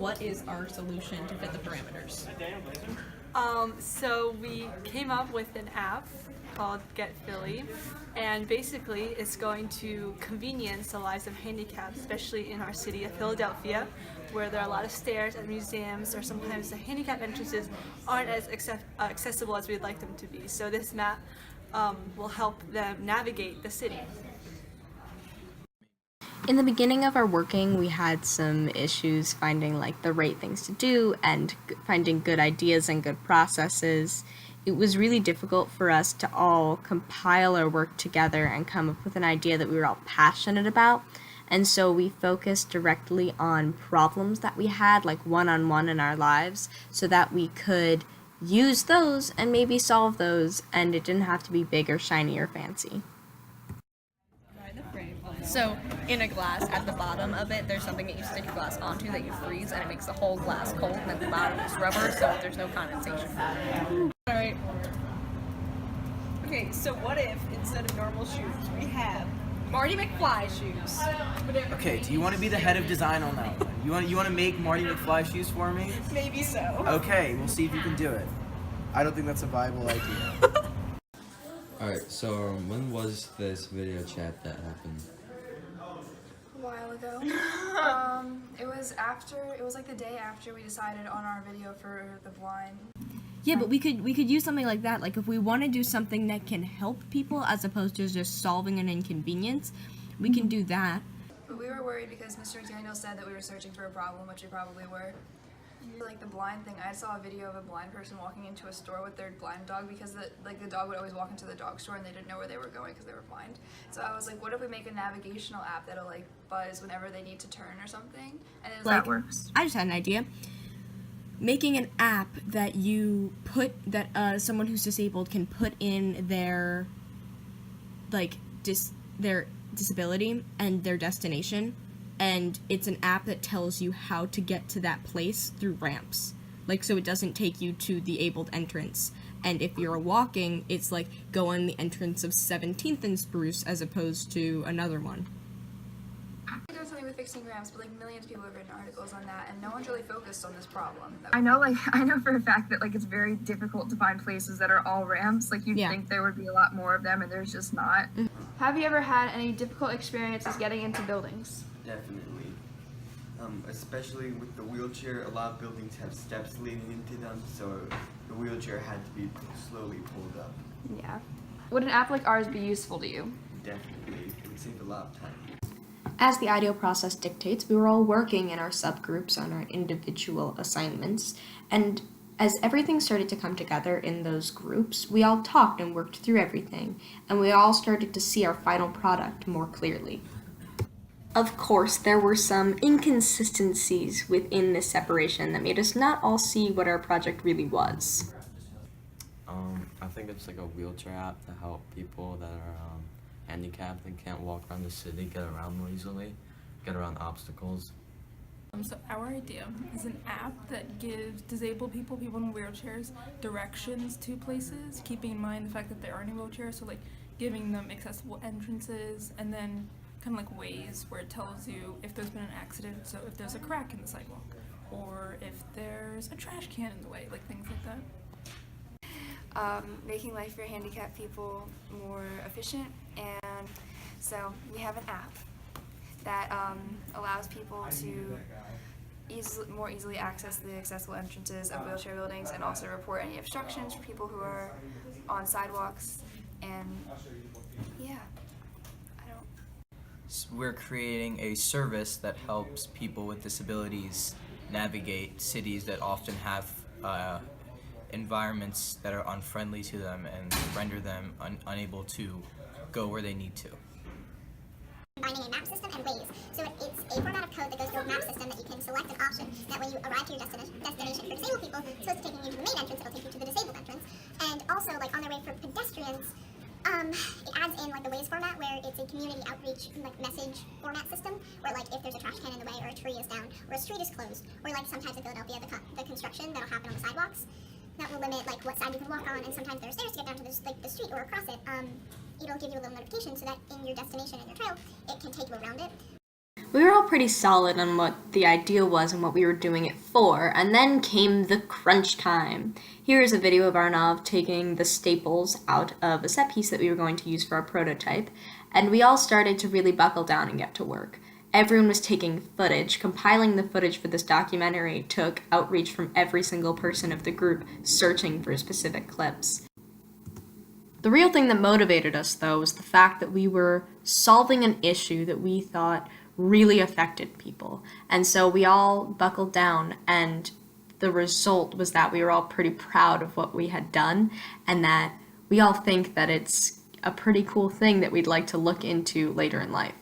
What is our solution to fit the parameters? So we came up with an app called Get Philly, and basically it's going to convenience the lives of handicapped, especially in our city of Philadelphia, where there are a lot of stairs at museums, or sometimes the handicap entrances aren't as accessible as we'd like them to be. So this map will help them navigate the city. In the beginning of our working, we had some issues finding the right things to do and finding good ideas and good processes. It was really difficult for us to all compile our work together and come up with an idea that we were all passionate about. And so we focused directly on problems that we had, one-on-one in our lives, so that we could use those and maybe solve those, and it didn't have to be big or shiny or fancy. So in a glass, at the bottom of it, there's something that you stick your glass onto that you freeze, and it makes the whole glass cold, and at the bottom is rubber, so there's no condensation. Alright. Okay, so what if, instead of normal shoes, we have Marty McFly shoes? Okay, do you want to be the head of design on that one? You want to make Marty McFly shoes for me? Maybe so. Okay, we'll see if you can do it. I don't think that's a viable idea. Alright, so when was this video chat that happened? A while ago. It was like the day after we decided on our video for the blind. Yeah, but we could use something like that. Like if we want to do something that can help people as opposed to just solving an inconvenience, we can do that. But we were worried because Mr. McDaniel said that we were searching for a problem, which we probably were. Like the blind thing, I saw a video of a blind person walking into a store with their blind dog because the dog would always walk into the dog store and they didn't know where they were going because they were blind. So I was like, what if we make a navigational app that'll buzz whenever they need to turn or something? And that works. I just had an idea. Making an app that you put someone who's disabled can put in their their disability and their destination, and it's an app that tells you how to get to that place through ramps. So it doesn't take you to the abled entrance. And if you're walking, it's go on the entrance of 17th and Spruce as opposed to another one. Doing something with fixing ramps, but millions of people have written articles on that, and no one's really focused on this problem. I know for a fact that it's very difficult to find places that are all ramps. You'd think there would be a lot more of them, and there's just not. Have you ever had any difficult experiences getting into buildings? Definitely. Especially with the wheelchair, a lot of buildings have steps leading into them, so the wheelchair had to be slowly pulled up. Yeah. Would an app like ours be useful to you? Definitely. It would save a lot of time. As the IDEO process dictates, we were all working in our subgroups on our individual assignments, and as everything started to come together in those groups, we all talked and worked through everything, and we all started to see our final product more clearly. Of course, there were some inconsistencies within this separation that made us not all see what our project really was. I think it's a wheelchair app to help people that are handicapped and can't walk around the city, get around more easily, get around obstacles. So our idea is an app that gives disabled people in wheelchairs, directions to places, keeping in mind the fact that there are no wheelchairs, so giving them accessible entrances, and then kind of ways where it tells you if there's been an accident, so if there's a crack in the sidewalk, or if there's a trash can in the way, things like that. Making life for handicapped people more efficient, and so we have an app that allows people to more easily access the accessible entrances of wheelchair buildings and also report any obstructions for people who are on sidewalks, and yeah. We're creating a service that helps people with disabilities navigate cities that often have environments that are unfriendly to them and render them unable to go where they need to. Combining a map system and Waze. So it's a format of code that goes through a map system that you can select an option that when you arrive to your destination for disabled people, so it's taking you to the main entrance, it'll take you to the disabled entrance. And also, on their way for pedestrians, it adds in the Waze format where it's a community outreach message format system where if there's a trash can in the way or a tree is down or a street is closed or sometimes in Philadelphia the construction that'll happen on the sidewalks that will limit what side you can walk on, and sometimes there are stairs to get down to the street or across it. It'll give you a little notification so that in your destination and your trail it can take you around it. We were all pretty solid on what the idea was and what we were doing it for, and then came the crunch time. Here is a video of Arnav taking the staples out of a set piece that we were going to use for our prototype, and we all started to really buckle down and get to work. Everyone was taking footage. Compiling the footage for this documentary took outreach from every single person of the group searching for specific clips. The real thing that motivated us, though, was the fact that we were solving an issue that we thought really affected people. And so we all buckled down, and the result was that we were all pretty proud of what we had done, and that we all think that it's a pretty cool thing that we'd like to look into later in life.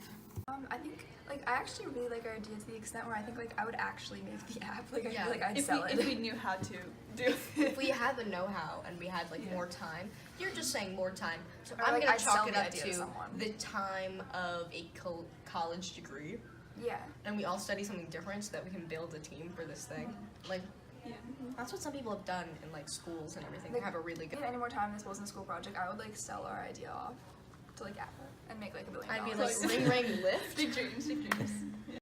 I actually really like our idea to the extent where I think I would actually make the app. I feel like I'd if sell it. If we knew how to do If we had the know-how and we had more time, you're just saying more time. So Or, I'm gonna I'd sell chalk it the up idea to someone. the time of a college degree. Yeah. And we all study something different so that we can build a team for this thing. That's what some people have done in schools and everything. They have a really good. If any more time this wasn't a school project, I would sell our idea off to Apple and make $1 billion. I'd be like, ring ring lift. Big dreams, big dreams.